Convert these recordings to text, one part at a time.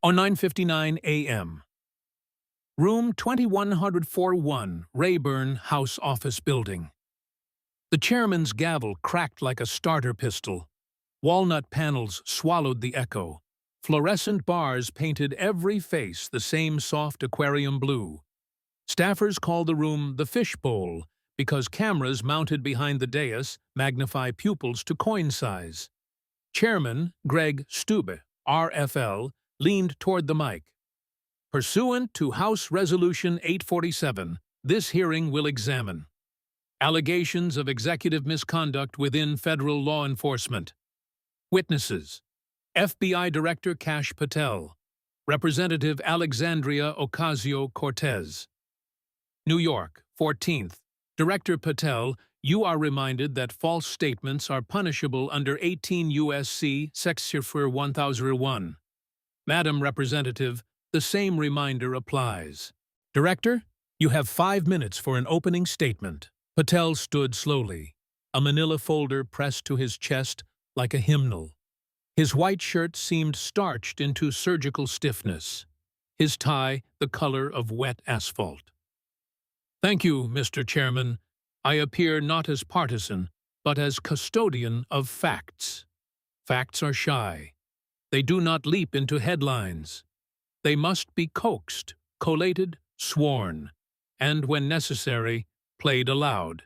On 9:59 a.m. Room 2101, Rayburn House Office Building. The chairman's gavel cracked like a starter pistol. Walnut panels swallowed the echo. Fluorescent bars painted every face the same soft aquarium blue. Staffers call the room the fishbowl because cameras mounted behind the dais magnify pupils to coin size. Chairman Greg Stube, RFL, leaned toward the mic. Pursuant to House Resolution 847, this hearing will examine allegations of executive misconduct within federal law enforcement. Witnesses: FBI Director Kash Patel, Representative Alexandria Ocasio-Cortez. New York, 14th. Director Patel, you are reminded that false statements are punishable under 18 U.S.C. Section 1001. Madam Representative, the same reminder applies. Director, you have 5 minutes for an opening statement. Patel stood slowly, a manila folder pressed to his chest like a hymnal. His white shirt seemed starched into surgical stiffness, his tie the color of wet asphalt. Thank you, Mr. Chairman. I appear not as partisan, but as custodian of facts. Facts are shy. They do not leap into headlines. They must be coaxed, collated, sworn, and, when necessary, played aloud.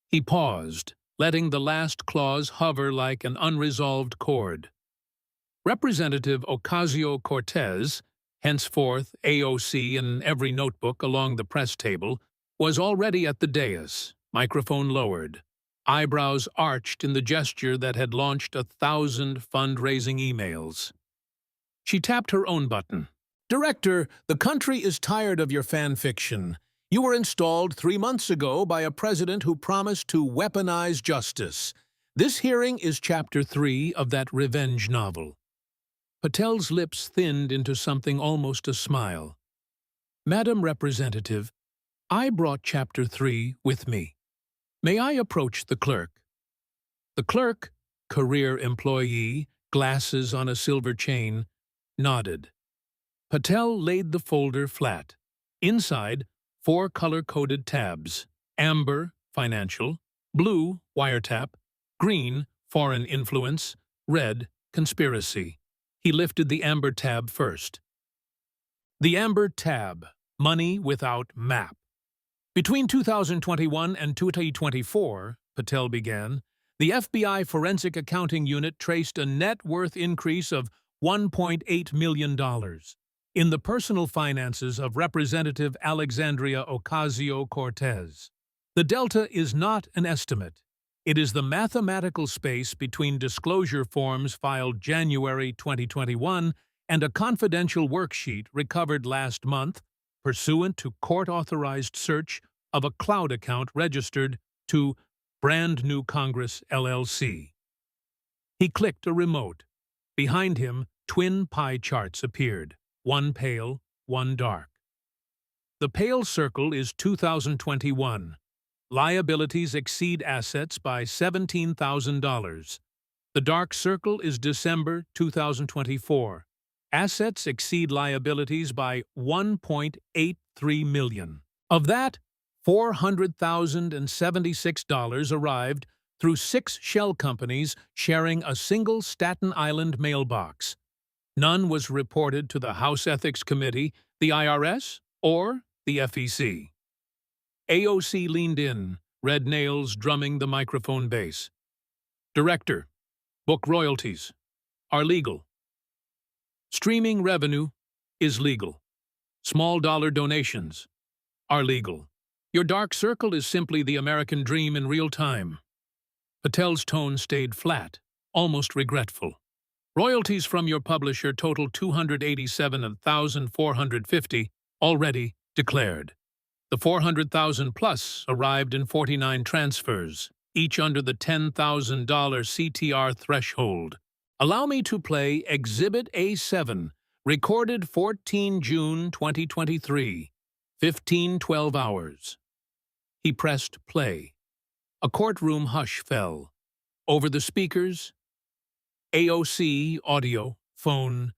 He paused, letting the last clause hover like an unresolved chord. Representative Ocasio-Cortez, henceforth AOC in every notebook along the press table, was already at the dais, microphone lowered, eyebrows arched in the gesture that had launched 1,000 fundraising emails. She tapped her own button. Director, the country is tired of your fan fiction. You were installed 3 months ago by a president who promised to weaponize justice. This hearing is Chapter 3 of that revenge novel. Patel's lips thinned into something almost a smile. Madam Representative, I brought Chapter 3 with me. May I approach the clerk? The clerk, career employee, glasses on a silver chain, nodded. Patel laid the folder flat. Inside, 4 color-coded tabs: amber, financial; blue, wiretap; green, foreign influence; red, conspiracy. He lifted the amber tab first. The amber tab, money without map. Between 2021 and 2024, Patel began, the FBI Forensic Accounting Unit traced a net worth increase of $1.8 million in the personal finances of Representative Alexandria Ocasio-Cortez. The delta is not an estimate. It is the mathematical space between disclosure forms filed January 2021 and a confidential worksheet recovered last month pursuant to court-authorized search of a cloud account registered to Brand New Congress, LLC. He clicked a remote. Behind him, twin pie charts appeared, one pale, one dark. The pale circle is 2021. Liabilities exceed assets by $17,000. The dark circle is December 2024. Assets exceed liabilities by $1.83 million. Of that, $400,076 arrived through 6 shell companies sharing a single Staten Island mailbox. None was reported to the House Ethics Committee, the IRS, or the FEC. AOC leaned in, red nails drumming the microphone base. Director, book royalties are legal. Streaming revenue is legal. Small dollar donations are legal. Your dark circle is simply the American dream in real time. Patel's tone stayed flat, almost regretful. Royalties from your publisher total $287,450, already declared. The $400,000 plus arrived in 49 transfers, each under the $10,000 CTR threshold. Allow me to play Exhibit A7, recorded 14 June 2023, 15:12 hours. He pressed play. A courtroom hush fell. Over the speakers, AOC, audio, phone.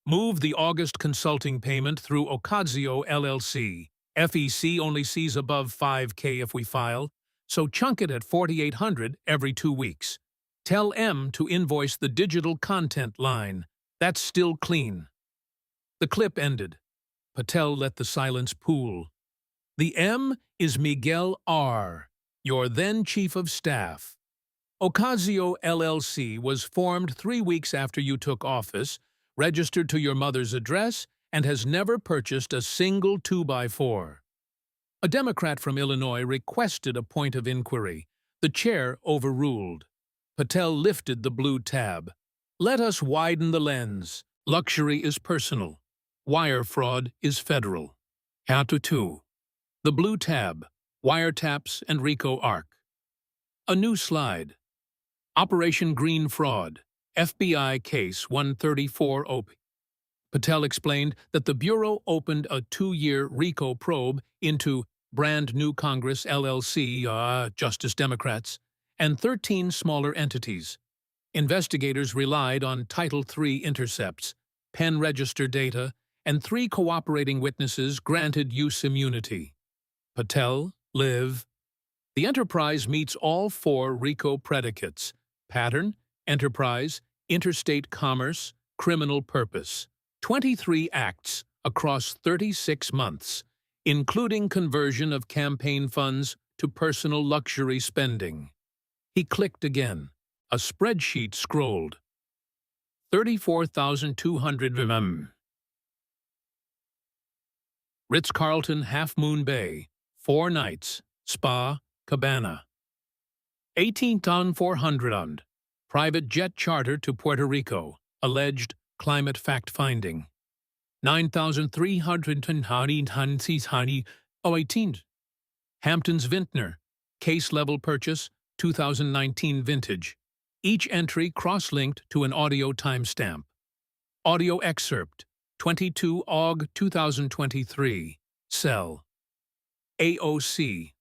Move the August consulting payment through Ocasio LLC. FEC only sees above 5K if we file, so chunk it at 4,800 every 2 weeks. Tell M to invoice the digital content line. That's still clean. The clip ended. Patel let the silence pool. The M is Miguel R., your then Chief of Staff. Ocasio LLC was formed 3 weeks after you took office, registered to your mother's address, and has never purchased a single 2x4. A Democrat from Illinois requested a point of inquiry. The chair overruled. Patel lifted the blue tab. Let us widen the lens. Luxury is personal. Wire fraud is federal. Chapter 2. The blue tab. Wiretaps and RICO Arc. A new slide. Operation Green Fraud. FBI Case 134 OP. Patel explained that the Bureau opened a 2-year RICO probe into Brand New Congress LLC, Justice Democrats, and 13 smaller entities. Investigators relied on Title III intercepts, pen register data, and 3 cooperating witnesses granted use immunity. Patel, Liv. The enterprise meets all 4 RICO predicates: pattern, enterprise, interstate commerce, criminal purpose. 23 acts across 36 months, including conversion of campaign funds to personal luxury spending. He clicked again. A spreadsheet scrolled. 34,200 mm. Ritz-Carlton Half Moon Bay, 4 nights, spa, cabana. 18,400 private jet charter to Puerto Rico, alleged climate fact-finding. 9,300 Hamptons Vintner, case-level purchase, 2019 vintage. Each entry cross-linked to an audio timestamp. Audio excerpt, 22 Aug 2023. Sell. AOC.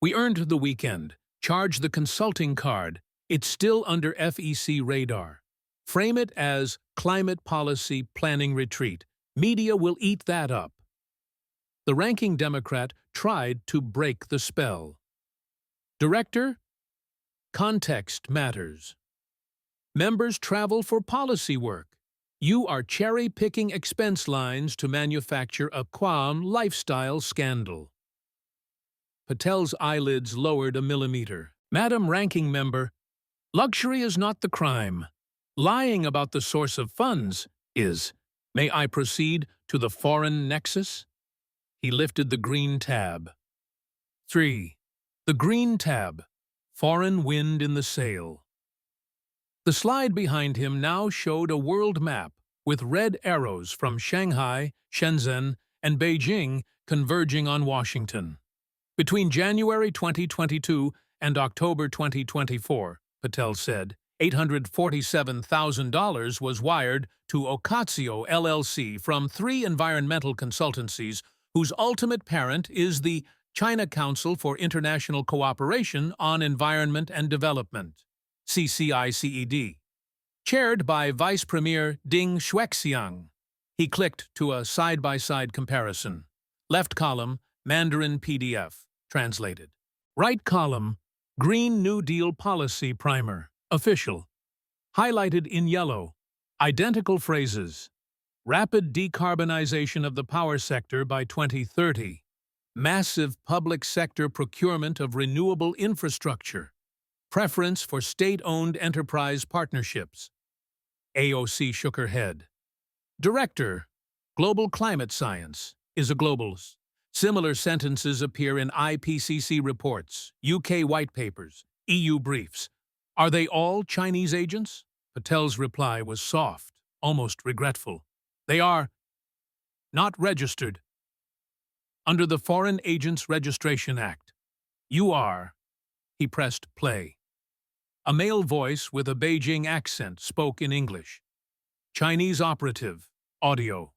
We earned the weekend. Charge the consulting card. It's still under FEC radar. Frame it as climate policy planning retreat. Media will eat that up. The ranking Democrat tried to break the spell. Director? Context matters. Members travel for policy work. You are cherry-picking expense lines to manufacture a qualm lifestyle scandal. Patel's eyelids lowered a millimeter. Madam Ranking Member, luxury is not the crime. Lying about the source of funds is. May I proceed to the foreign nexus? He lifted the green tab. 3. The green tab. Foreign wind in the sail. The slide behind him now showed a world map with red arrows from Shanghai, Shenzhen, and Beijing converging on Washington. Between January 2022 and October 2024, Patel said, $847,000 was wired to Ocasio LLC from 3 environmental consultancies whose ultimate parent is the China Council for International Cooperation on Environment and Development, CCICED, chaired by Vice Premier Ding Shuexiang. He clicked to a side-by-side comparison. Left column, Mandarin PDF, translated. Right column, Green New Deal Policy Primer, official. Highlighted in yellow, identical phrases. Rapid decarbonization of the power sector by 2030. Massive public sector procurement of renewable infrastructure. Preference for state-owned enterprise partnerships. AOC shook her head. Director, Global Climate Science, is a globals. Similar sentences appear in IPCC reports, UK white papers, EU briefs. Are they all Chinese agents? Patel's reply was soft, almost regretful. They are not registered. Under the Foreign Agents Registration Act. You are. He pressed play. A male voice with a Beijing accent spoke in English. Chinese operative. Audio.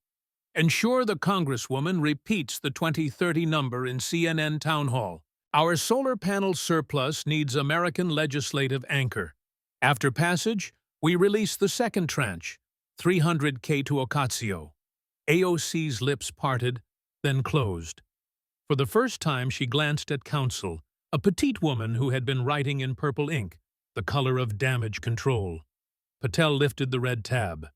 Ensure the Congresswoman repeats the 2030 number in CNN Town Hall. Our solar panel surplus needs American legislative anchor. After passage, we release the second tranche, 300K to Ocasio. AOC's lips parted, then closed. For the first time she glanced at counsel, a petite woman who had been writing in purple ink, the color of damage control. Patel lifted the red tab.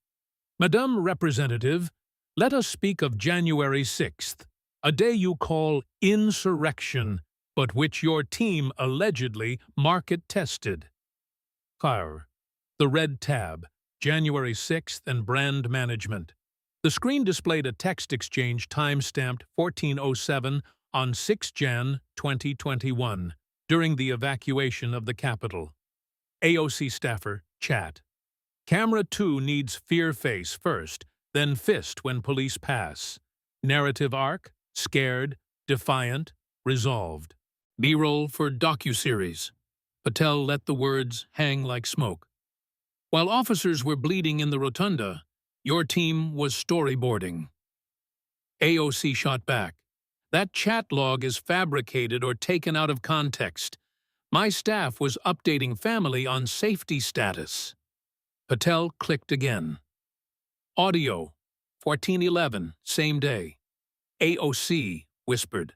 Madame Representative, let us speak of January 6th, a day you call insurrection, but which your team allegedly market-tested. Car. The red tab, January 6th and brand management. The screen displayed a text exchange time-stamped 1407 on 6 Jan 2021, during the evacuation of the Capitol. AOC staffer, chat. Camera 2 needs fear face first, then fist when police pass. Narrative arc, scared, defiant, resolved. B-roll for docuseries. Patel let the words hang like smoke. While officers were bleeding in the rotunda, your team was storyboarding. AOC shot back. That chat log is fabricated or taken out of context. My staff was updating family on safety status. Patel clicked again. Audio, 1411, same day. AOC whispered.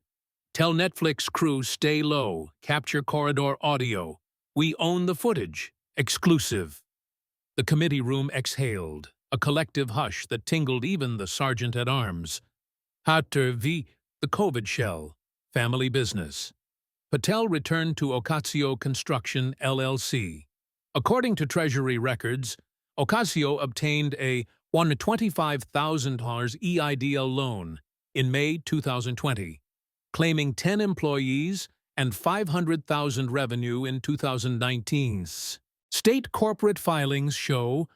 Tell Netflix crew stay low, capture corridor audio. We own the footage. Exclusive. The committee room exhaled, a collective hush that tingled even the sergeant-at-arms. Hatter v. the COVID shell. Family business. Patel returned to Ocasio Construction, LLC. According to Treasury records, Ocasio obtained a $125,000 EIDL loan in May 2020, claiming 10 employees and $500,000 revenue in 2019. State corporate filings show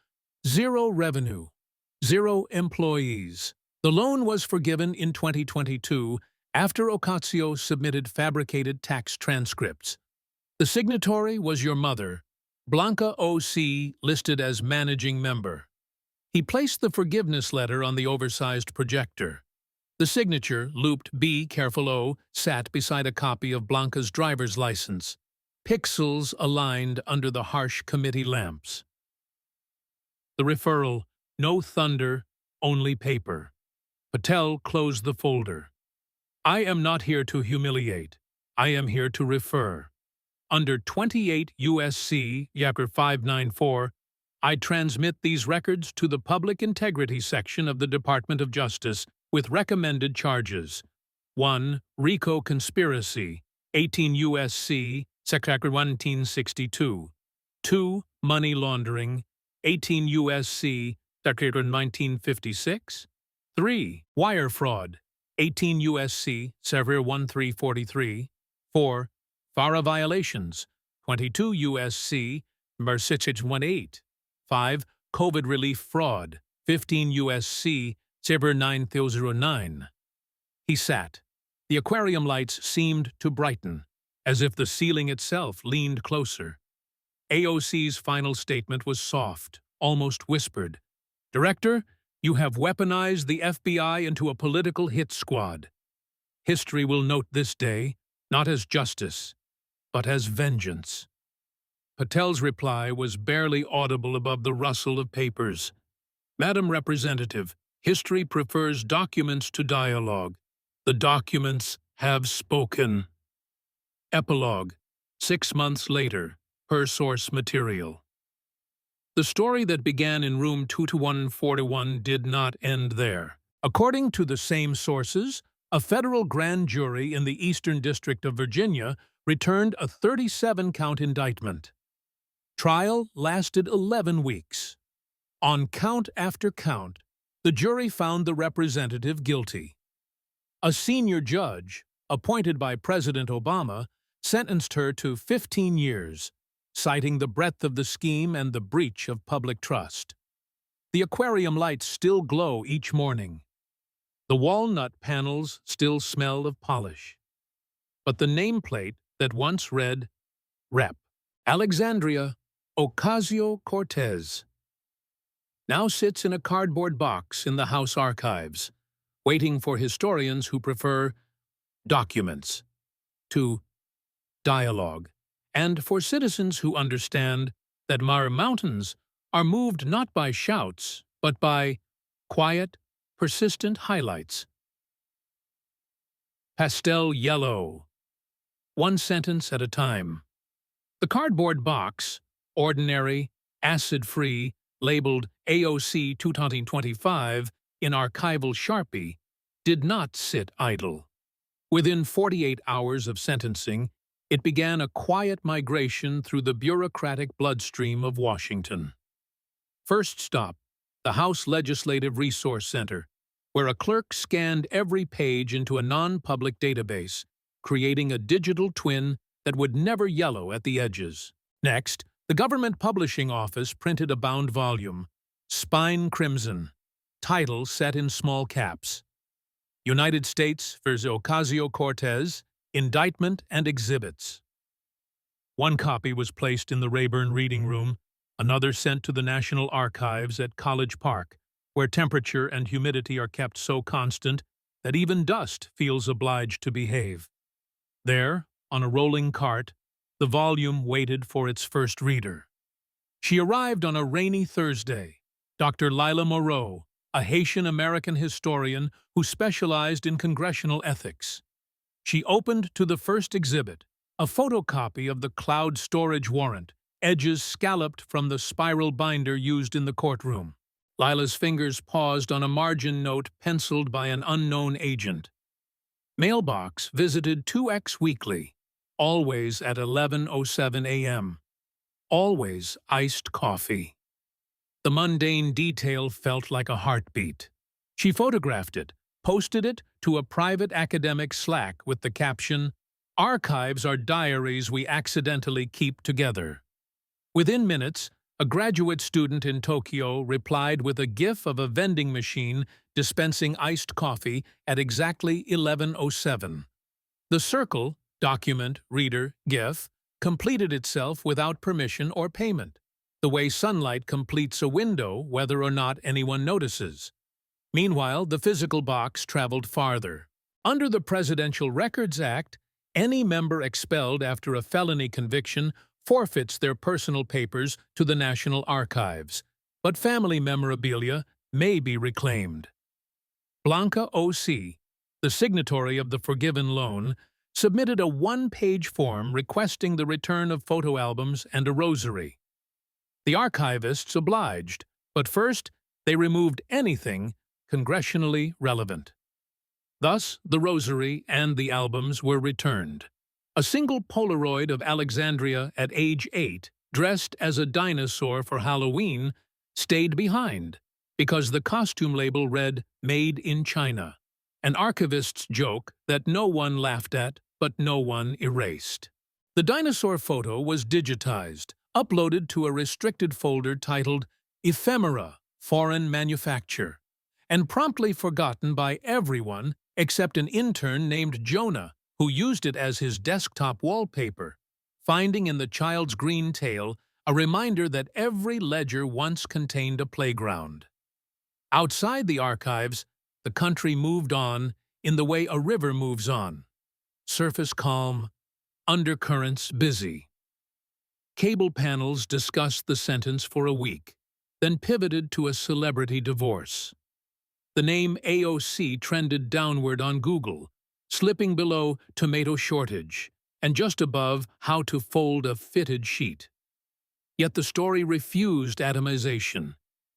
0 revenue, 0 employees. The loan was forgiven in 2022 after Ocasio submitted fabricated tax transcripts. The signatory was your mother, Blanca OC, listed as managing member. He placed the forgiveness letter on the oversized projector. The signature, looped B, careful O, sat beside a copy of Blanca's driver's license, pixels aligned under the harsh committee lamps. The referral, no thunder, only paper. Patel closed the folder. I am not here to humiliate. I am here to refer. Under 28 U.S.C. Yapper 594, I transmit these records to the Public Integrity Section of the Department of Justice with recommended charges. 1. RICO conspiracy, 18 U.S.C. Secretary 1962. 2. Money laundering, 18 U.S.C. Secretary 1956. 3. Wire fraud, 18 U.S.C. Sever 1343. 4. FARA violations, 22 U.S.C. Mersich 18. 5. COVID relief fraud, 15 U.S.C. Sever 9009. He sat. The aquarium lights seemed to brighten, as if the ceiling itself leaned closer. AOC's final statement was soft, almost whispered. Director, you have weaponized the FBI into a political hit squad. History will note this day, not as justice, but as vengeance. Patel's reply was barely audible above the rustle of papers. Madam Representative, history prefers documents to dialogue. The documents have spoken. Epilogue, 6 months later, per source material. The story that began in room 22141 did not end there. According to the same sources, a federal grand jury in the Eastern District of Virginia returned a 37-count indictment. Trial lasted 11 weeks. On count after count, the jury found the representative guilty. A senior judge, appointed by President Obama, sentenced her to 15 years, citing the breadth of the scheme and the breach of public trust. The aquarium lights still glow each morning. The walnut panels still smell of polish. But the nameplate that once read, Rep. Alexandria Ocasio-Cortez, now sits in a cardboard box in the House archives, waiting for historians who prefer documents to dialogue, and for citizens who understand that our mountains are moved not by shouts, but by quiet, persistent highlights. Pastel yellow. One sentence at a time. The cardboard box, ordinary, acid-free, labeled AOC 2025 in archival Sharpie, did not sit idle. Within 48 hours of sentencing, it began a quiet migration through the bureaucratic bloodstream of Washington. First stop, the House Legislative Resource Center, where a clerk scanned every page into a non-public database, creating a digital twin that would never yellow at the edges. Next, the Government Publishing Office printed a bound volume, spine crimson, title set in small caps. United States vs. Ocasio-Cortez, Indictment and Exhibits. One copy was placed in the Rayburn Reading Room, another sent to the National Archives at College Park, where temperature and humidity are kept so constant that even dust feels obliged to behave. There, on a rolling cart, the volume waited for its first reader. She arrived on a rainy Thursday. Dr. Lila Moreau, a Haitian-American historian who specialized in congressional ethics. She opened to the first exhibit, a photocopy of the cloud storage warrant, edges scalloped from the spiral binder used in the courtroom. Lila's fingers paused on a margin note penciled by an unknown agent. Mailbox visited 2X weekly, always at 11:07 a.m. Always iced coffee. The mundane detail felt like a heartbeat. She photographed it, posted it to a private academic Slack with the caption, "Archives are diaries we accidentally keep together." Within minutes, a graduate student in Tokyo replied with a GIF of a vending machine dispensing iced coffee at exactly 11:07. The circle, document, reader, GIF, completed itself without permission or payment, the way sunlight completes a window whether or not anyone notices. Meanwhile, the physical box traveled farther. Under the Presidential Records Act, any member expelled after a felony conviction forfeits their personal papers to the National Archives, but family memorabilia may be reclaimed. Blanca O.C., the signatory of the forgiven loan, submitted a one-page form requesting the return of photo albums and a rosary. The archivists obliged, but first they removed anything congressionally relevant. Thus, the rosary and the albums were returned. A single Polaroid of Alexandria at age 8, dressed as a dinosaur for Halloween, stayed behind because the costume label read "Made in China," an archivist's joke that no one laughed at but no one erased. The dinosaur photo was digitized, uploaded to a restricted folder titled Ephemera, Foreign Manufacture, and promptly forgotten by everyone except an intern named Jonah, who used it as his desktop wallpaper, finding in the child's green tail a reminder that every ledger once contained a playground. Outside the archives, the country moved on in the way a river moves on. Surface calm, undercurrents busy. Cable panels discussed the sentence for a week, then pivoted to a celebrity divorce. The name AOC trended downward on Google, slipping below tomato shortage, and just above how to fold a fitted sheet. Yet the story refused atomization.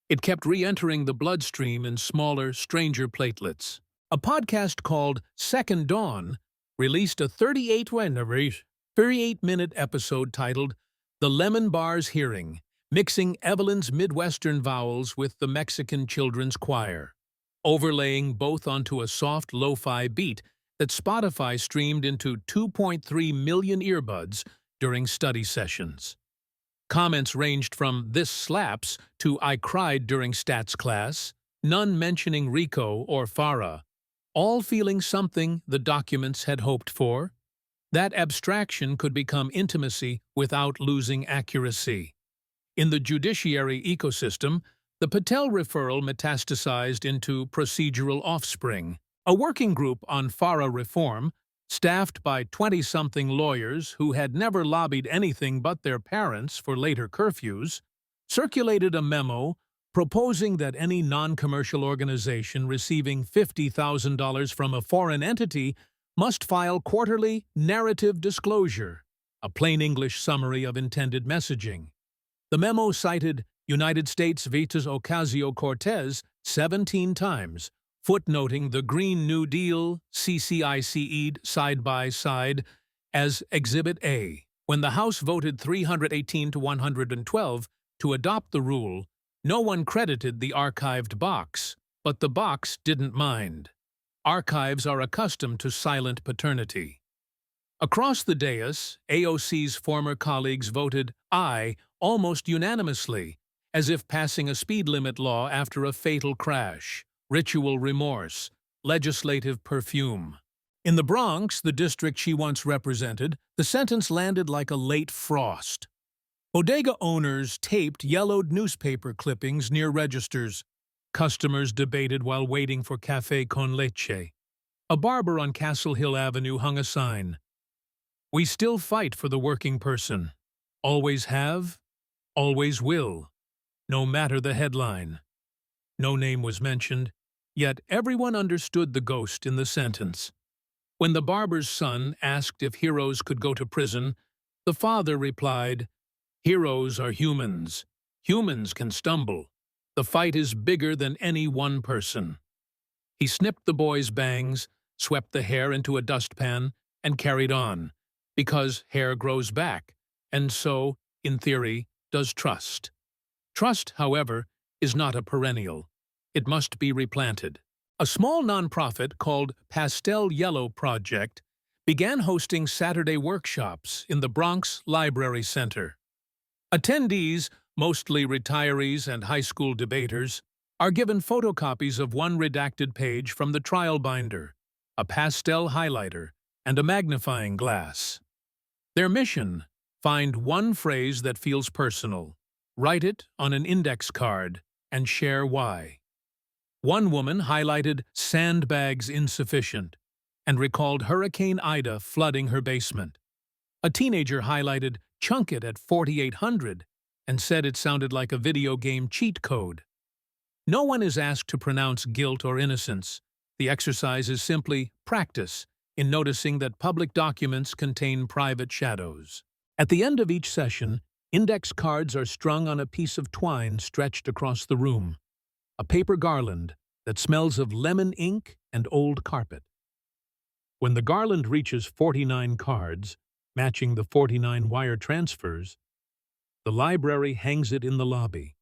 It kept re-entering the bloodstream in smaller, stranger platelets. A podcast called Second Dawn released a 38-minute episode titled The Lemon Bar's Hearing, mixing Evelyn's Midwestern vowels with the Mexican Children's Choir, overlaying both onto a soft lo-fi beat that Spotify streamed into 2.3 million earbuds during study sessions. Comments ranged from "this slaps" to "I cried during stats class," none mentioning Rico or Farah, all feeling something the documents had hoped for. That abstraction could become intimacy without losing accuracy. In the judiciary ecosystem, the Patel referral metastasized into procedural offspring. A working group on Farah reform, staffed by 20-something lawyers who had never lobbied anything but their parents for later curfews, circulated a memo proposing that any non-commercial organization receiving $50,000 from a foreign entity must file quarterly narrative disclosure, a plain English summary of intended messaging. The memo cited United States Vitas Ocasio-Cortez 17 times, footnoting the Green New Deal CCICE'd side by side as Exhibit A. When the House voted 318 to 112 to adopt the rule, no one credited the archived box, but the box didn't mind. Archives are accustomed to silent paternity. Across the dais, AOC's former colleagues voted aye almost unanimously, as if passing a speed limit law after a fatal crash, ritual remorse, legislative perfume. In the Bronx, the district she once represented, the sentence landed like a late frost. Bodega owners taped yellowed newspaper clippings near registers. Customers debated while waiting for café con leche. A barber on Castle Hill Avenue hung a sign. "We still fight for the working person. Always have, always will, no matter the headline." No name was mentioned, yet everyone understood the ghost in the sentence. When the barber's son asked if heroes could go to prison, the father replied, "Heroes are humans. Humans can stumble. The fight is bigger than any one person." He snipped the boy's bangs, swept the hair into a dustpan, and carried on, because hair grows back, and so, in theory, does trust. Trust, however, is not a perennial. It must be replanted. A small nonprofit called Pastel Yellow Project began hosting Saturday workshops in the Bronx Library Center. Attendees, mostly retirees and high school debaters, are given photocopies of one redacted page from the trial binder, a pastel highlighter, and a magnifying glass. Their mission: find one phrase that feels personal, write it on an index card, and share why. One woman highlighted "sandbags insufficient" and recalled Hurricane Ida flooding her basement. A teenager highlighted "chunk it at 4,800" and said it sounded like a video game cheat code. No one is asked to pronounce guilt or innocence. The exercise is simply practice in noticing that public documents contain private shadows. At the end of each session, index cards are strung on a piece of twine stretched across the room, a paper garland that smells of lemon ink and old carpet. When the garland reaches 49 cards, matching the 49 wire transfers, the library hangs it in the lobby,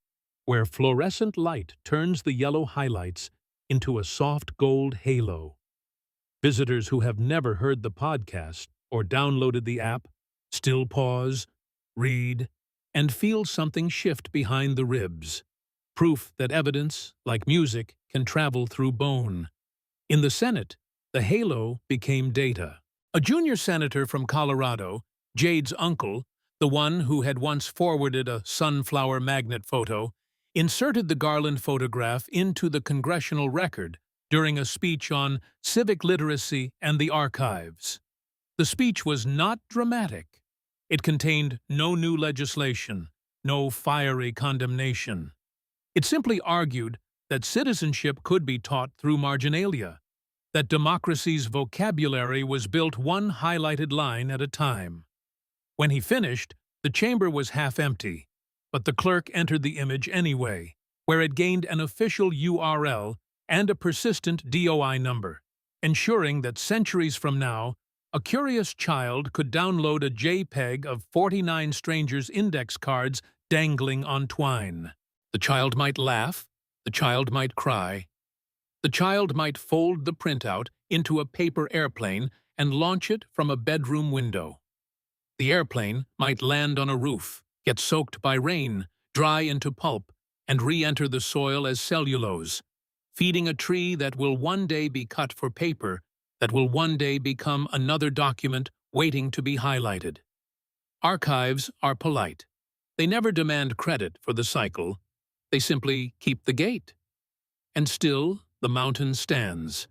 where fluorescent light turns the yellow highlights into a soft gold halo. Visitors who have never heard the podcast or downloaded the app still pause, read, and feel something shift behind the ribs. Proof that evidence, like music, can travel through bone. In the Senate, the halo became data. A junior senator from Colorado, Jade's uncle, the one who had once forwarded a sunflower magnet photo, inserted the Garland photograph into the congressional record during a speech on civic literacy and the archives. The speech was not dramatic. It contained no new legislation, no fiery condemnation. It simply argued that citizenship could be taught through marginalia, that democracy's vocabulary was built one highlighted line at a time. When he finished, the chamber was half empty, but the clerk entered the image anyway, where it gained an official URL and a persistent DOI number, ensuring that centuries from now, a curious child could download a JPEG of 49 strangers' index cards dangling on twine. The child might laugh, the child might cry. The child might fold the printout into a paper airplane and launch it from a bedroom window. The airplane might land on a roof, get soaked by rain, dry into pulp, and re-enter the soil as cellulose, feeding a tree that will one day be cut for paper, that will one day become another document waiting to be highlighted. Archives are polite. They never demand credit for the cycle. They simply keep the gate. And still, the mountain stands.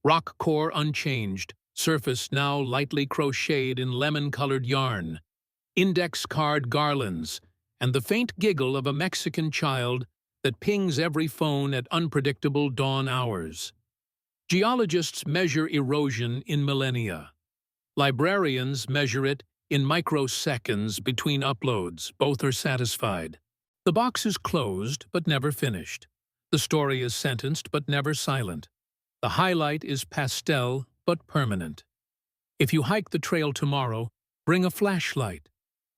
Rock core unchanged, surface now lightly crocheted in lemon-colored yarn, index card garlands, and the faint giggle of a Mexican child that pings every phone at unpredictable dawn hours. Geologists measure erosion in millennia. Librarians measure it in microseconds between uploads. Both are satisfied. The box is closed but never finished. The story is sentenced but never silent. The highlight is pastel but permanent. If you hike the trail tomorrow, bring a flashlight.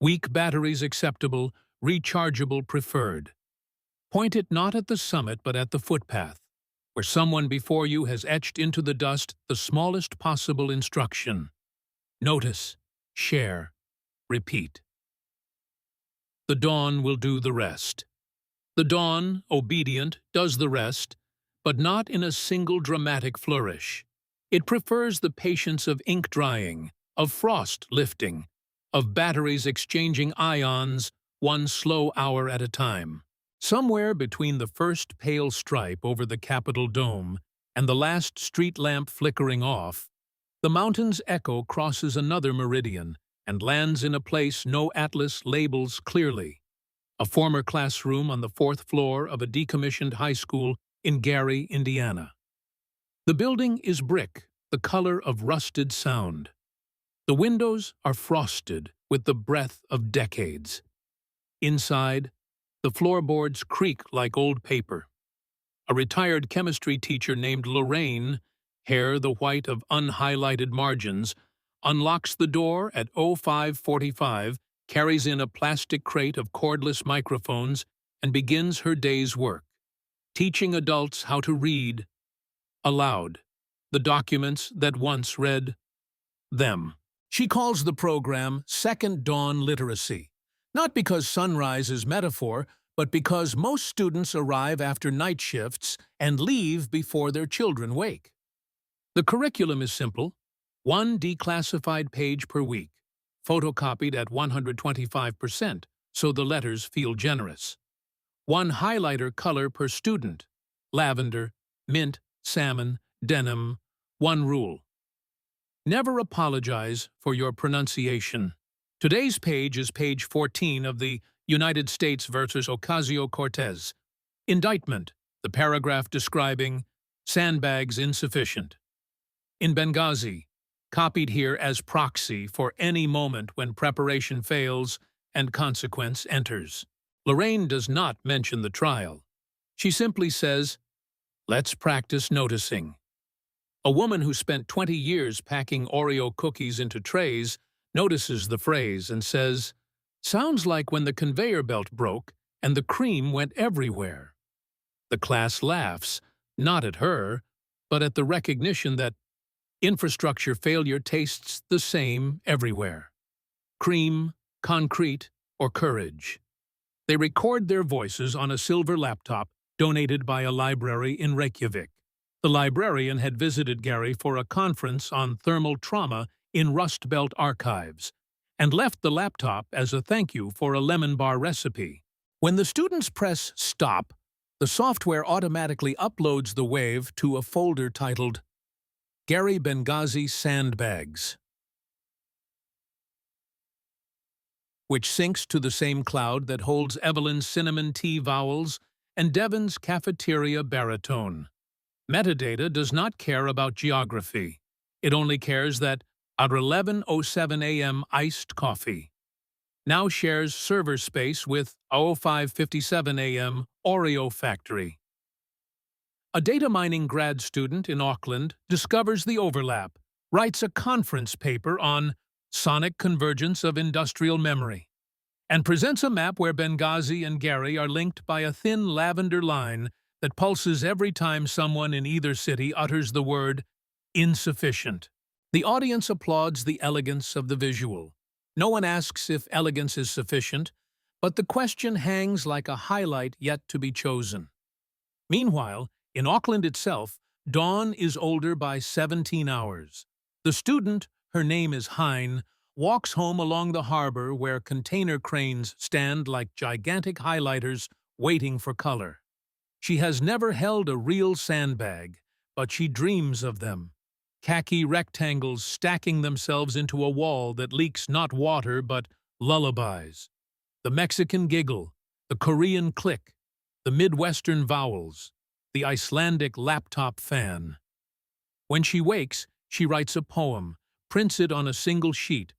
Weak batteries acceptable, rechargeable preferred. Point it not at the summit but at the footpath, where someone before you has etched into the dust the smallest possible instruction. Notice, share, repeat. The dawn will do the rest. The dawn, obedient, does the rest, but not in a single dramatic flourish. It prefers the patience of ink drying, of frost lifting, of batteries exchanging ions, one slow hour at a time. Somewhere between the first pale stripe over the Capitol dome and the last street lamp flickering off, the mountain's echo crosses another meridian and lands in a place no atlas labels clearly. A former classroom on the 4th floor of a decommissioned high school in Gary, Indiana. The building is brick, the color of rusted sound. The windows are frosted with the breath of decades. Inside, the floorboards creak like old paper. A retired chemistry teacher named Lorraine, hair the white of unhighlighted margins, unlocks the door at 05:45, carries in a plastic crate of cordless microphones, and begins her day's work, teaching adults how to read aloud the documents that once read them. She calls the program Second Dawn Literacy, not because sunrise is metaphor, but because most students arrive after night shifts and leave before their children wake. The curriculum is simple: one declassified page per week, photocopied at 125% so the letters feel generous. One highlighter color per student: lavender, mint, salmon, denim. One rule: never apologize for your pronunciation. Today's page is page 14 of the United States versus Ocasio-Cortez. Indictment, the paragraph describing sandbags insufficient. In Benghazi, copied here as proxy for any moment when preparation fails and consequence enters. Lorraine does not mention the trial. She simply says, "Let's practice noticing." A woman who spent 20 years packing Oreo cookies into trays notices the phrase and says, "Sounds like when the conveyor belt broke and the cream went everywhere." The class laughs, not at her, but at the recognition that infrastructure failure tastes the same everywhere. Cream, concrete, or courage. They record their voices on a silver laptop donated by a library in Reykjavik. The librarian had visited Gary for a conference on thermal trauma in Rust Belt archives and left the laptop as a thank you for a lemon bar recipe. When the students press stop, the software automatically uploads the wave to a folder titled Gary Benghazi Sandbags, which syncs to the same cloud that holds Evelyn's cinnamon tea vowels and Devin's cafeteria baritone. Metadata does not care about geography. It only cares that at 11:07 a.m. iced coffee now shares server space with 05:57 a.m. Oreo factory. A data mining grad student in Auckland discovers the overlap, writes a conference paper on sonic convergence of industrial memory, and presents a map where Benghazi and Gary are linked by a thin lavender line that pulses every time someone in either city utters the word insufficient. The audience applauds the elegance of the visual. No one asks if elegance is sufficient, but the question hangs like a highlight yet to be chosen. Meanwhile, in Auckland itself, dawn is older by 17 hours. The student, her name is Hein, walks home along the harbor where container cranes stand like gigantic highlighters waiting for color. She has never held a real sandbag, but she dreams of them. Khaki rectangles stacking themselves into a wall that leaks not water but lullabies. The Mexican giggle, the Korean click, the Midwestern vowels, the Icelandic laptop fan. When she wakes, she writes a poem, prints it on a single sheet,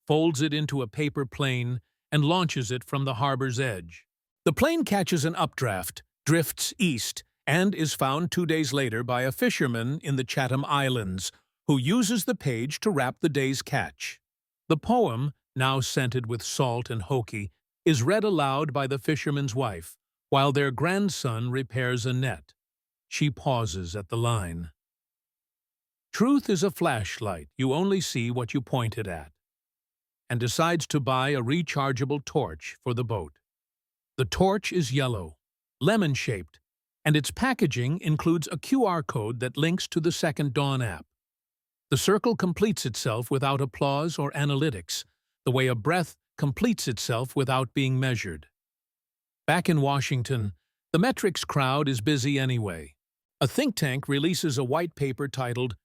folds it into a paper plane, and launches it from the harbor's edge. The plane catches an updraft, drifts east, and is found 2 days later by a fisherman in the Chatham Islands, who uses the page to wrap the day's catch. The poem, now scented with salt and hoki, is read aloud by the fisherman's wife, while their grandson repairs a net. She pauses at the line. Truth is a flashlight, you only see what you point it at, and decides to buy a rechargeable torch for the boat. The torch is yellow, lemon-shaped, and its packaging includes a QR code that links to the Second Dawn app. The circle completes itself without applause or analytics, the way a breath completes itself without being measured. Back in Washington, the metrics crowd is busy anyway. A think tank releases a white paper titled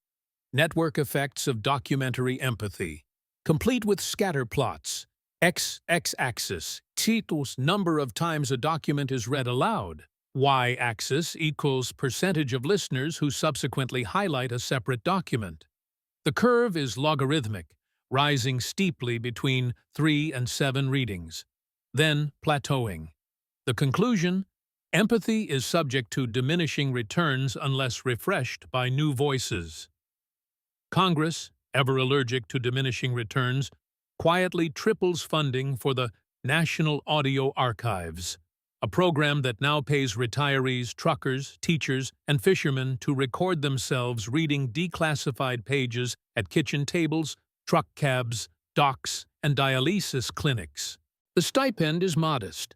Network Effects of Documentary Empathy, complete with scatter plots, x-axis, equals number of times a document is read aloud, y-axis equals percentage of listeners who subsequently highlight a separate document. The curve is logarithmic, rising steeply between 3 and 7 readings, then plateauing. The conclusion: empathy is subject to diminishing returns unless refreshed by new voices. Congress, ever allergic to diminishing returns, quietly triples funding for the National Audio Archives, a program that now pays retirees, truckers, teachers, and fishermen to record themselves reading declassified pages at kitchen tables, truck cabs, docks, and dialysis clinics. The stipend is modest,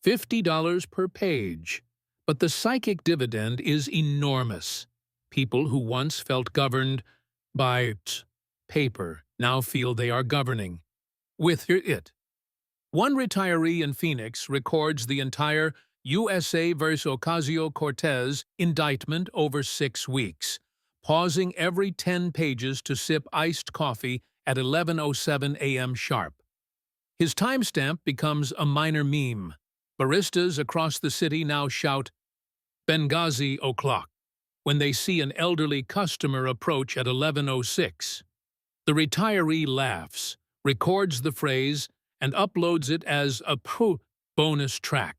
$50 per page, but the psychic dividend is enormous. People who once felt governed by paper now feel they are governing with it. One retiree in Phoenix records the entire USA vs. Ocasio-Cortez indictment over 6 weeks, pausing every 10 pages to sip iced coffee at 11:07 a.m. sharp. His timestamp becomes a minor meme. Baristas across the city now shout, "Benghazi o'clock," when they see an elderly customer approach at 11:06. The retiree laughs, records the phrase, and uploads it as a bonus track.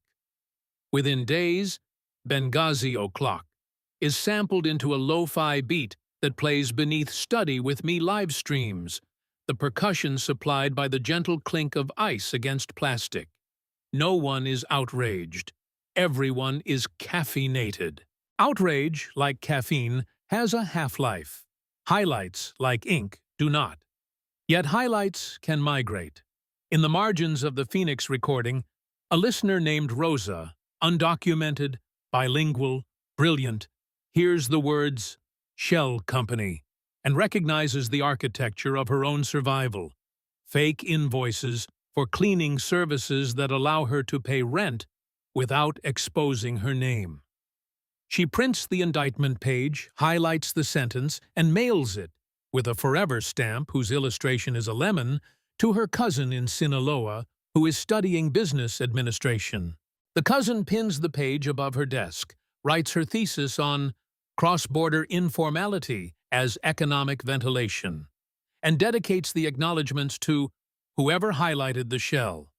Within days, Benghazi o'clock is sampled into a lo-fi beat that plays beneath Study With Me live streams, the percussion supplied by the gentle clink of ice against plastic. No one is outraged. Everyone is caffeinated. Outrage, like caffeine, has a half-life. Highlights, like ink, do not. Yet highlights can migrate. In the margins of the Phoenix recording, a listener named Rosa, undocumented, bilingual, brilliant, hears the words "Shell Company" and recognizes the architecture of her own survival. Fake invoices for cleaning services that allow her to pay rent without exposing her name. She prints the indictment page, highlights the sentence, and mails it, with a forever stamp whose illustration is a lemon, to her cousin in Sinaloa, who is studying business administration. The cousin pins the page above her desk, writes her thesis on cross-border informality as economic ventilation, and dedicates the acknowledgments to whoever highlighted the shell.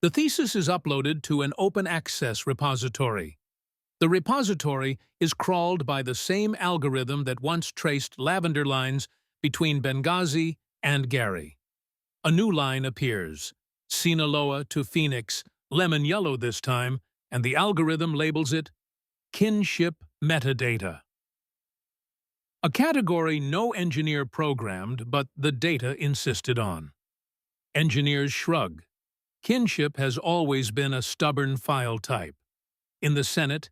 The thesis is uploaded to an open-access repository. The repository is crawled by the same algorithm that once traced lavender lines between Benghazi and Gary. A new line appears, Sinaloa to Phoenix, lemon yellow this time, and the algorithm labels it kinship metadata. A category no engineer programmed, but the data insisted on. Engineers shrug. Kinship has always been a stubborn file type. In the Senate,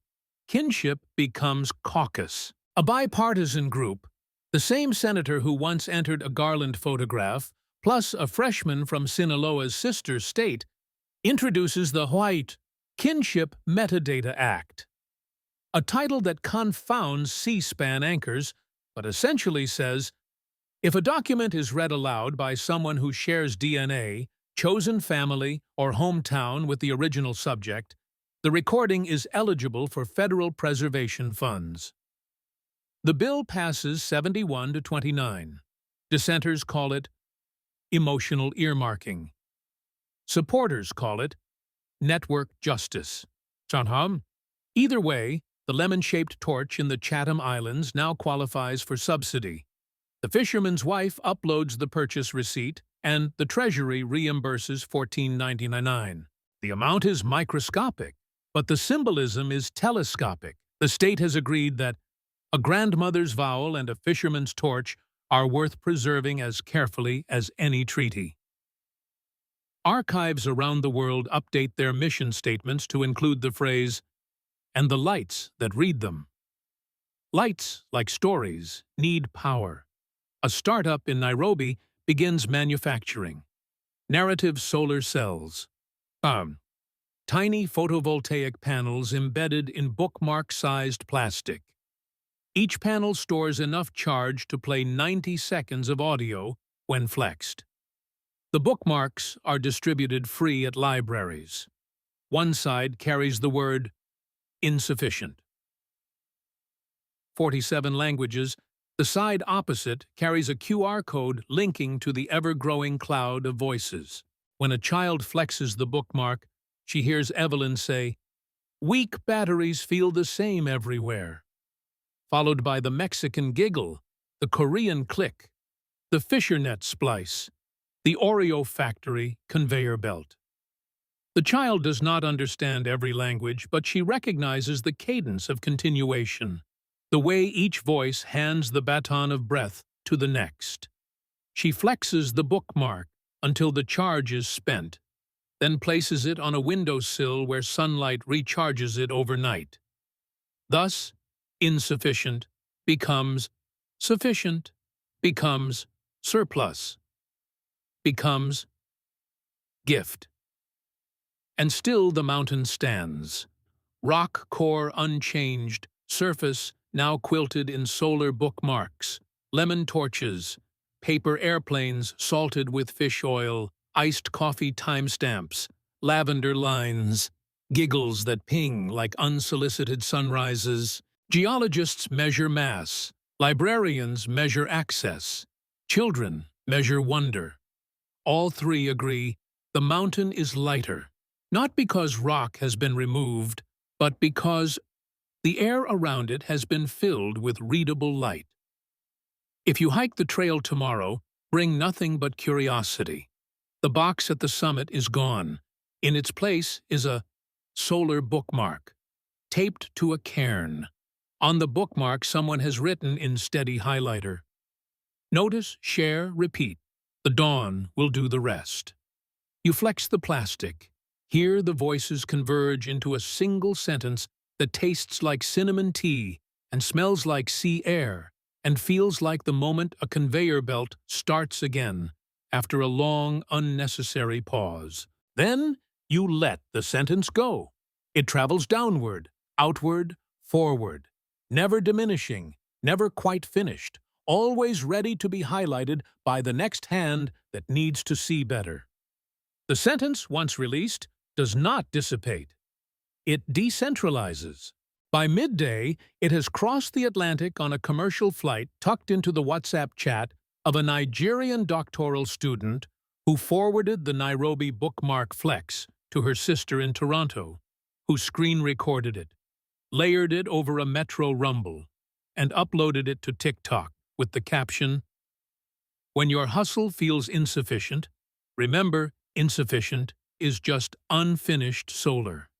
kinship becomes caucus, a bipartisan group. The same senator who once entered a Garland photograph, plus a freshman from Sinaloa's sister state, introduces the White Kinship Metadata Act, a title that confounds C-SPAN anchors, but essentially says, if a document is read aloud by someone who shares DNA, chosen family, or hometown with the original subject, The recording is eligible for federal preservation funds. The bill passes 71 to 29. Dissenters call it emotional earmarking. Supporters call it network justice. Either way, the lemon-shaped torch in the Chatham Islands now qualifies for subsidy. The fisherman's wife uploads the purchase receipt, and the Treasury reimburses $14.99. The amount is microscopic, but the symbolism is telescopic. The state has agreed that a grandmother's vow and a fisherman's torch are worth preserving as carefully as any treaty. Archives around the world update their mission statements to include the phrase, "and the lights that read them." Lights, like stories, need power. A startup in Nairobi begins manufacturing narrative solar cells. Tiny photovoltaic panels embedded in bookmark-sized plastic. Each panel stores enough charge to play 90 seconds of audio when flexed. The bookmarks are distributed free at libraries. One side carries the word insufficient. 47 languages, the side opposite carries a QR code linking to the ever-growing cloud of voices. When a child flexes the bookmark, she hears Evelyn say, "Weak batteries feel the same everywhere," followed by the Mexican giggle, the Korean click, the fishernet splice, the Oreo factory conveyor belt. The child does not understand every language, but she recognizes the cadence of continuation, the way each voice hands the baton of breath to the next. She flexes the bookmark until the charge is spent, then places it on a windowsill where sunlight recharges it overnight. Thus, insufficient becomes sufficient, becomes surplus, becomes gift. And still the mountain stands, rock core unchanged, surface now quilted in solar bookmarks, lemon torches, paper airplanes salted with fish oil, iced coffee timestamps, lavender lines, giggles that ping like unsolicited sunrises. Geologists measure mass, librarians measure access, children measure wonder. All three agree the mountain is lighter, not because rock has been removed, but because the air around it has been filled with readable light. If you hike the trail tomorrow, bring nothing but curiosity. The box at the summit is gone. In its place is a solar bookmark, taped to a cairn. On the bookmark, someone has written in steady highlighter, "Notice, share, repeat. The dawn will do the rest." You flex the plastic. Here the voices converge into a single sentence that tastes like cinnamon tea and smells like sea air and feels like the moment a conveyor belt starts again after a long, unnecessary pause. Then you let the sentence go. It travels downward, outward, forward, never diminishing, never quite finished, always ready to be highlighted by the next hand that needs to see better. The sentence, once released, does not dissipate. It decentralizes. By midday, it has crossed the Atlantic on a commercial flight tucked into the WhatsApp chat of a Nigerian doctoral student who forwarded the Nairobi bookmark flex to her sister in Toronto, who screen recorded it, layered it over a Metro Rumble, and uploaded it to TikTok with the caption, "When your hustle feels insufficient, remember insufficient is just unfinished solar."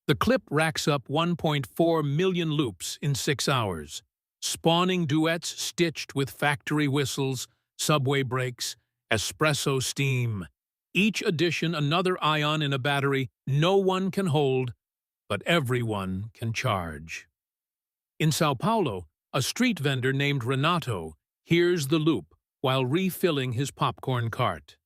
The clip racks up 1.4 million loops in 6 hours, spawning duets stitched with factory whistles, subway brakes, espresso steam. Each addition another ion in a battery no one can hold, but everyone can charge. In Sao Paulo, a street vendor named Renato hears the loop while refilling his popcorn cart.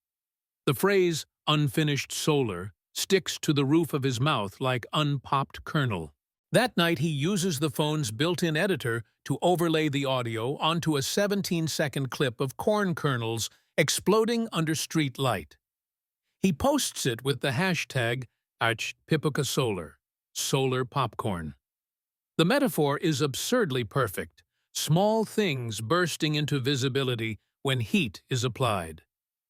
The phrase, "unfinished solar," sticks to the roof of his mouth like unpopped kernel. That night he uses the phone's built-in editor to overlay the audio onto a 17-second clip of corn kernels exploding under street light. He posts it with the hashtag Arch Pipica Solar, solar popcorn. The metaphor is absurdly perfect, small things bursting into visibility when heat is applied.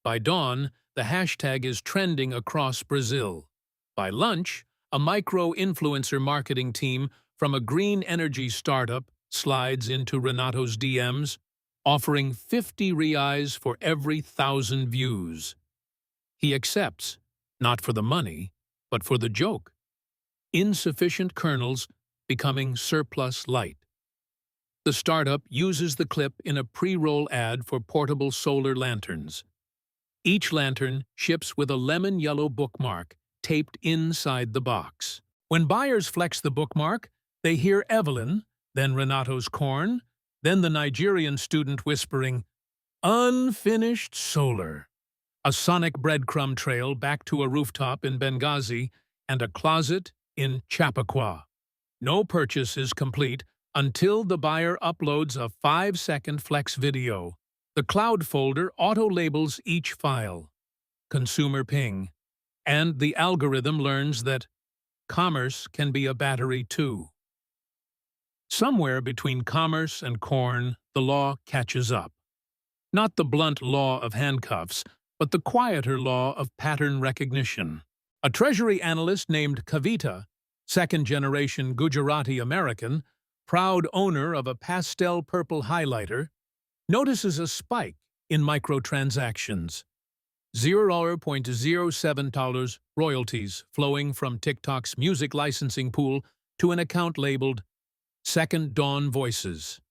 By dawn, the hashtag is trending across Brazil. By lunch, a micro-influencer marketing team from a green energy startup slides into Renato's DMs, offering 50 reais for every 1,000 views. He accepts, not for the money, but for the joke. Insufficient kernels becoming surplus light. The startup uses the clip in a pre-roll ad for portable solar lanterns. Each lantern ships with a lemon-yellow bookmark taped inside the box. When buyers flex the bookmark, they hear Evelyn, then Renato's corn, then the Nigerian student whispering, "Unfinished solar." A sonic breadcrumb trail back to a rooftop in Benghazi and a closet in Chappaqua. No purchase is complete until the buyer uploads a 5-second flex video. The cloud folder auto-labels each file. Consumer ping. And the algorithm learns that commerce can be a battery too. Somewhere between commerce and corn, the law catches up. Not the blunt law of handcuffs, but the quieter law of pattern recognition. A Treasury analyst named Kavita, second-generation Gujarati-American, proud owner of a pastel purple highlighter, notices a spike in microtransactions. $0.07 royalties flowing from TikTok's music licensing pool to an account labeled Second Dawn Voices.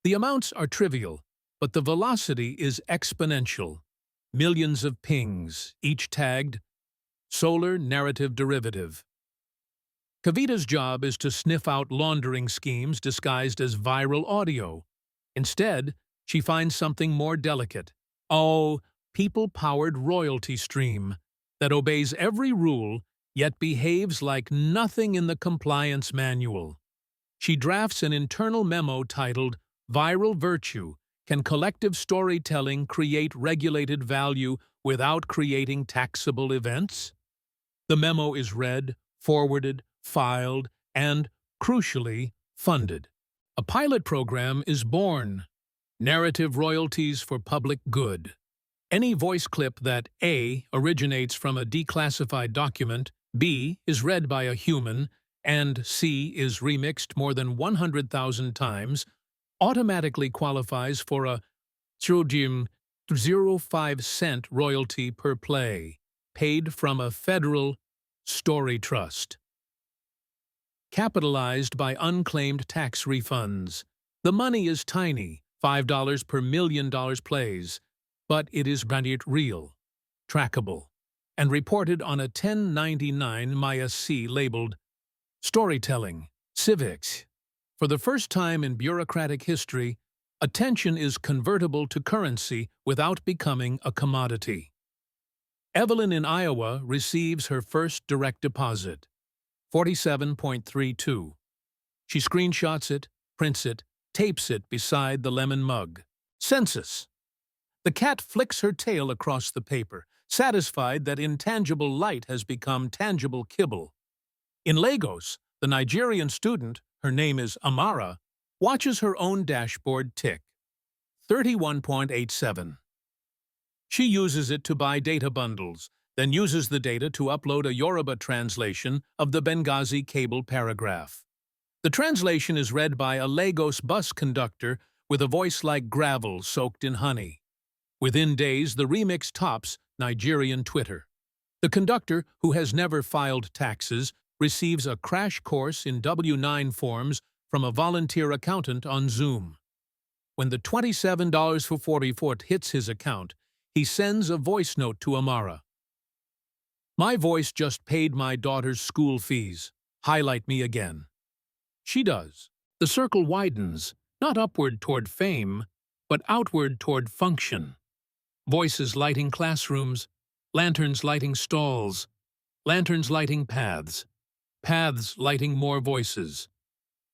The amounts are trivial, but the velocity is exponential. Millions of pings, each tagged Solar Narrative Derivative. Kavita's job is to sniff out laundering schemes disguised as viral audio. Instead, she finds something more delicate. Oh, people-powered royalty stream that obeys every rule yet behaves like nothing in the compliance manual. She drafts an internal memo titled Viral Virtue: Can Collective Storytelling Create Regulated Value Without Creating Taxable Events? The memo is read, forwarded, filed, and, crucially, funded. A pilot program is born. Narrative royalties for public good. Any voice clip that A originates from a declassified document, B is read by a human, and C is remixed more than 100,000 times, automatically qualifies for a 0.05 royalty per play, paid from a federal story trust. Capitalized by unclaimed tax refunds. The money is tiny, $5 per $1 million plays, but it is branded real, trackable, and reported on a 1099 Maya C labeled Storytelling, Civics. For the first time in bureaucratic history, attention is convertible to currency without becoming a commodity. Evelyn in Iowa receives her first direct deposit, $47.32. She screenshots it, prints it, tapes it beside the lemon mug. Census. The cat flicks her tail across the paper, satisfied that intangible light has become tangible kibble. In Lagos, the Nigerian student, her name is Amara, watches her own dashboard tick. 31.87. She uses it to buy data bundles, then uses the data to upload a Yoruba translation of the Benghazi cable paragraph. The translation is read by a Lagos bus conductor with a voice like gravel soaked in honey. Within days, the remix tops Nigerian Twitter. The conductor, who has never filed taxes, receives a crash course in W-9 forms from a volunteer accountant on Zoom. When the $27.44 hits his account, he sends a voice note to Amara. My voice just paid my daughter's school fees. Highlight me again. She does. The circle widens, not upward toward fame, but outward toward function. Voices lighting classrooms, lanterns lighting stalls, lanterns lighting paths, paths lighting more voices.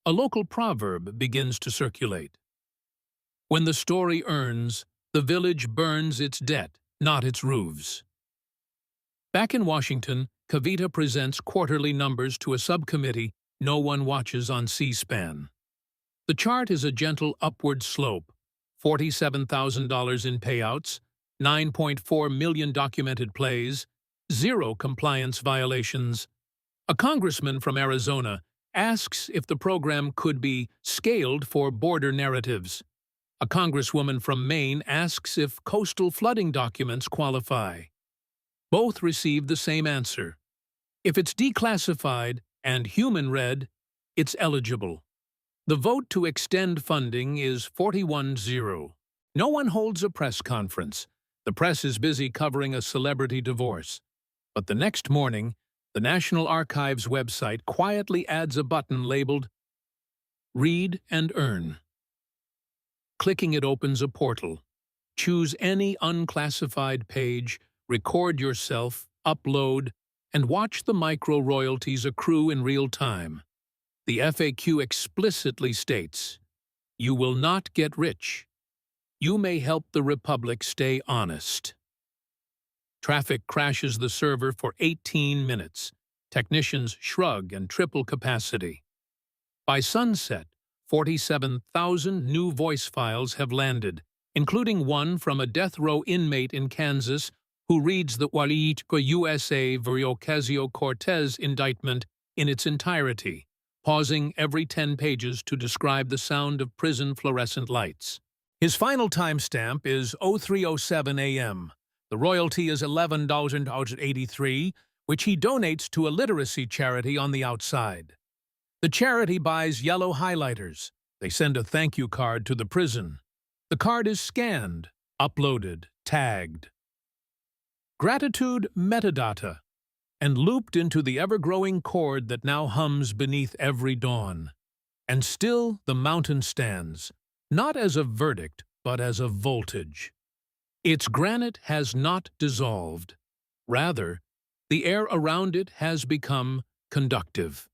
A local proverb begins to circulate. When the story earns, the village burns its debt, not its roofs. Back in Washington, Kavita presents quarterly numbers to a subcommittee no one watches on C-SPAN. The chart is a gentle upward slope, $47,000 in payouts, 9.4 million documented plays, 0 compliance violations. A congressman from Arizona asks if the program could be scaled for border narratives. A congresswoman from Maine asks if coastal flooding documents qualify. Both receive the same answer. If it's declassified and human-read, it's eligible. The vote to extend funding is 41-0. No one holds a press conference. The press is busy covering a celebrity divorce. But the next morning, the National Archives website quietly adds a button labeled Read and Earn. Clicking it opens a portal. Choose any unclassified page, record yourself, upload, and watch the micro-royalties accrue in real time. The FAQ explicitly states, "You will not get rich. You may help the Republic stay honest." Traffic crashes the server for 18 minutes. Technicians shrug and triple capacity. By sunset, 47,000 new voice files have landed, including one from a death row inmate in Kansas who reads the Juanito USA v. Ocasio-Cortez indictment in its entirety, pausing every 10 pages to describe the sound of prison fluorescent lights. His final timestamp is 03:07 a.m. The royalty is $11.83, which he donates to a literacy charity on the outside. The charity buys yellow highlighters. They send a thank you card to the prison. The card is scanned, uploaded, tagged. Gratitude metadata, and looped into the ever-growing chord that now hums beneath every dawn. And still the mountain stands, not as a verdict, but as a voltage. Its granite has not dissolved. Rather, the air around it has become conductive.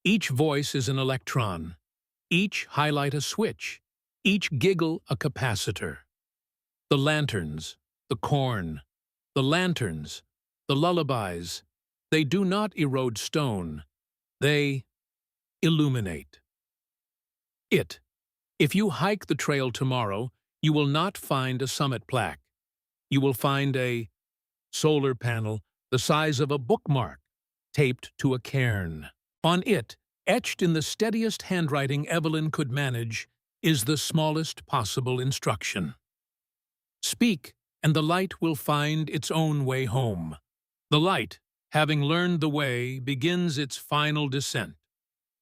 Each voice is an electron, each highlight a switch, each giggle a capacitor. The lanterns, the corn, the lanterns, the lullabies, they do not erode stone, they illuminate it. If you hike the trail tomorrow, you will not find a summit plaque. You will find a solar panel the size of a bookmark taped to a cairn. On it, etched in the steadiest handwriting Evelyn could manage, is the smallest possible instruction. Speak, and the light will find its own way home. The light, having learned the way, begins its final descent,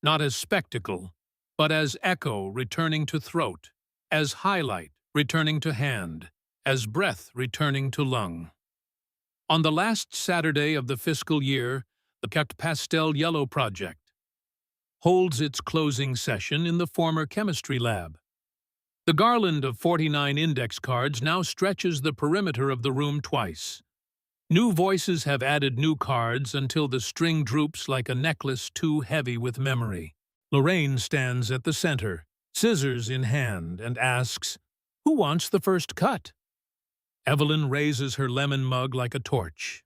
not as spectacle, but as echo returning to throat, as highlight returning to hand, as breath returning to lung. On the last Saturday of the fiscal year, the Pastel Yellow Project holds its closing session in the former chemistry lab. The garland of 49 index cards now stretches the perimeter of the room twice. New voices have added new cards until the string droops like a necklace too heavy with memory. Lorraine stands at the center, scissors in hand, and asks, "Who wants the first cut?" Evelyn raises her lemon mug like a torch.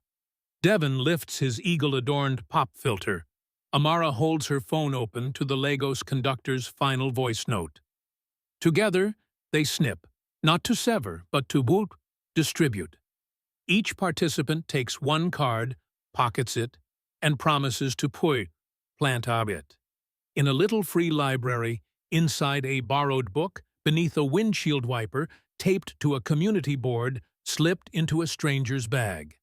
Devon lifts his eagle-adorned pop filter. Amara holds her phone open to the Lagos conductor's final voice note. Together, they snip, not to sever, but to distribute. Each participant takes one card, pockets it, and promises to plant it. In a little free library, inside a borrowed book, beneath a windshield wiper, taped to a community board, slipped into a stranger's bag.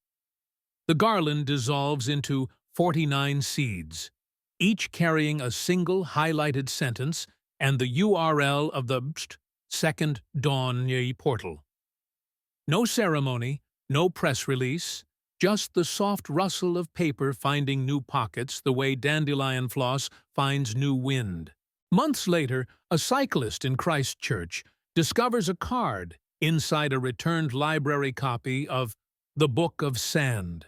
The garland dissolves into 49 seeds, each carrying a single highlighted sentence and the URL of the second dawn portal. No ceremony, no press release, just the soft rustle of paper finding new pockets the way dandelion floss finds new wind. Months later, a cyclist in Christchurch discovers a card inside a returned library copy of The Book of Sand.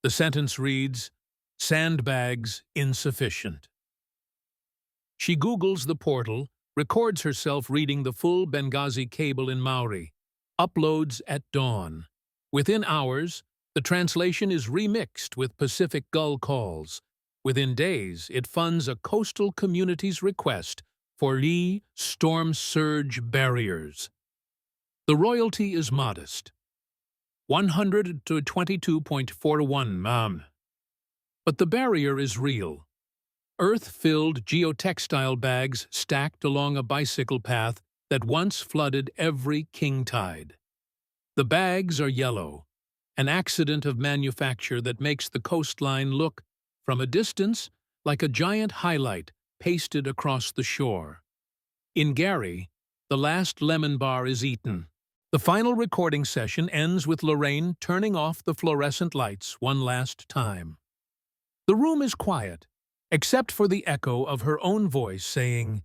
The sentence reads, "Sandbags insufficient." She Googles the portal, records herself reading the full Benghazi cable in Maori, uploads at dawn. Within hours, The translation is remixed with Pacific Gull calls. Within days, it funds a coastal community's request for storm surge barriers. The royalty is modest, 100 to 22.41 mam. But the barrier is real. Earth-filled geotextile bags stacked along a bicycle path that once flooded every king tide. The bags are yellow, an accident of manufacture that makes the coastline look, from a distance, like a giant highlight pasted across the shore. In Gary, the last lemon bar is eaten. The final recording session ends with Lorraine turning off the fluorescent lights one last time. The room is quiet, except for the echo of her own voice saying,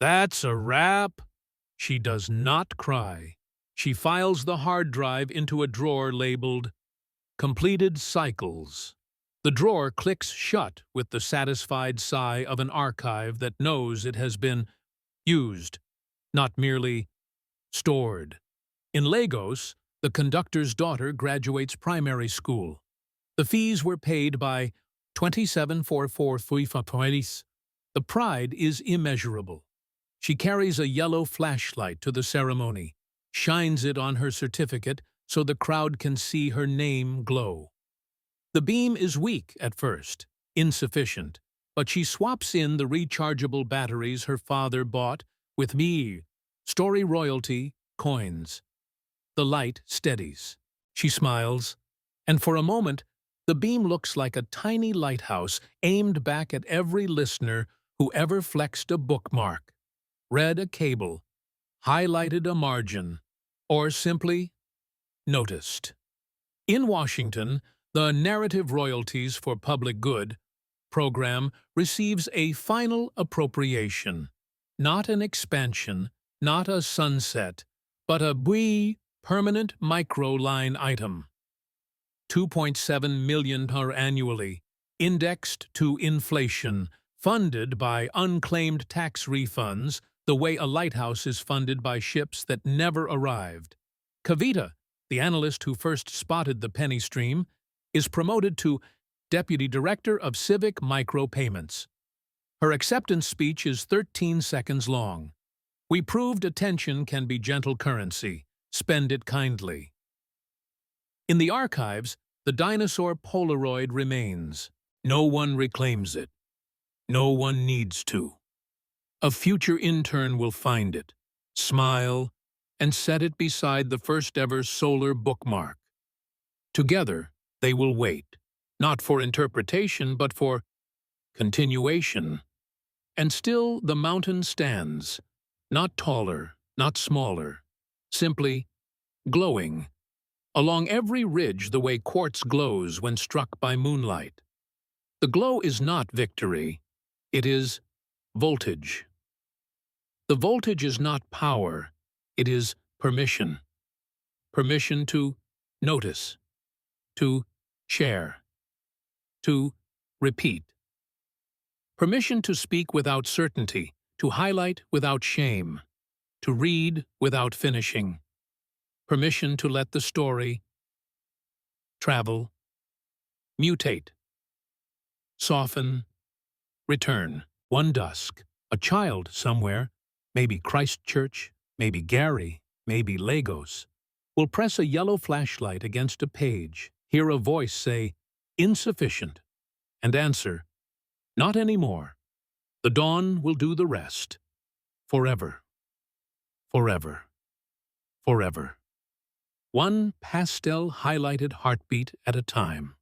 "That's a wrap." She does not cry. She files the hard drive into a drawer labeled Completed Cycles. The drawer clicks shut with the satisfied sigh of an archive that knows it has been used, not merely stored. In Lagos, the conductor's daughter graduates primary school. The fees were paid by 2744 police. The pride is immeasurable. She carries a yellow flashlight to the ceremony, shines it on her certificate so the crowd can see her name glow. The beam is weak at first, insufficient, but she swaps in the rechargeable batteries her father bought with story royalty coins. The light steadies. She smiles, and for a moment, the beam looks like a tiny lighthouse aimed back at every listener who ever flexed a bookmark, read a cable, highlighted a margin, or simply noticed. In Washington, the Narrative Royalties for Public Good program receives a final appropriation, not an expansion, not a sunset, but a permanent micro-line item. 2.7 million annually, indexed to inflation, funded by unclaimed tax refunds, the way a lighthouse is funded by ships that never arrived. Kavita, the analyst who first spotted the penny stream, is promoted to Deputy Director of Civic Micropayments. Her acceptance speech is 13 seconds long. We proved attention can be gentle currency. Spend it kindly. In the archives, the dinosaur Polaroid remains. No one reclaims it. No one needs to. A future intern will find it, smile, and set it beside the first-ever solar bookmark. Together, they will wait, not for interpretation, but for continuation. And still the mountain stands, not taller, not smaller, simply glowing. Along every ridge the way quartz glows when struck by moonlight. The glow is not victory, it is voltage. The voltage is not power, it is permission. Permission to notice, to share, to repeat. Permission to speak without certainty, to highlight without shame, to read without finishing. Permission to let the story travel, mutate, soften, return. One dusk, a child somewhere, maybe Christchurch, maybe Gary, maybe Lagos, will press a yellow flashlight against a page, hear a voice say, "Insufficient," and answer, "Not anymore. The dawn will do the rest. Forever. Forever. Forever." One pastel highlighted heartbeat at a time.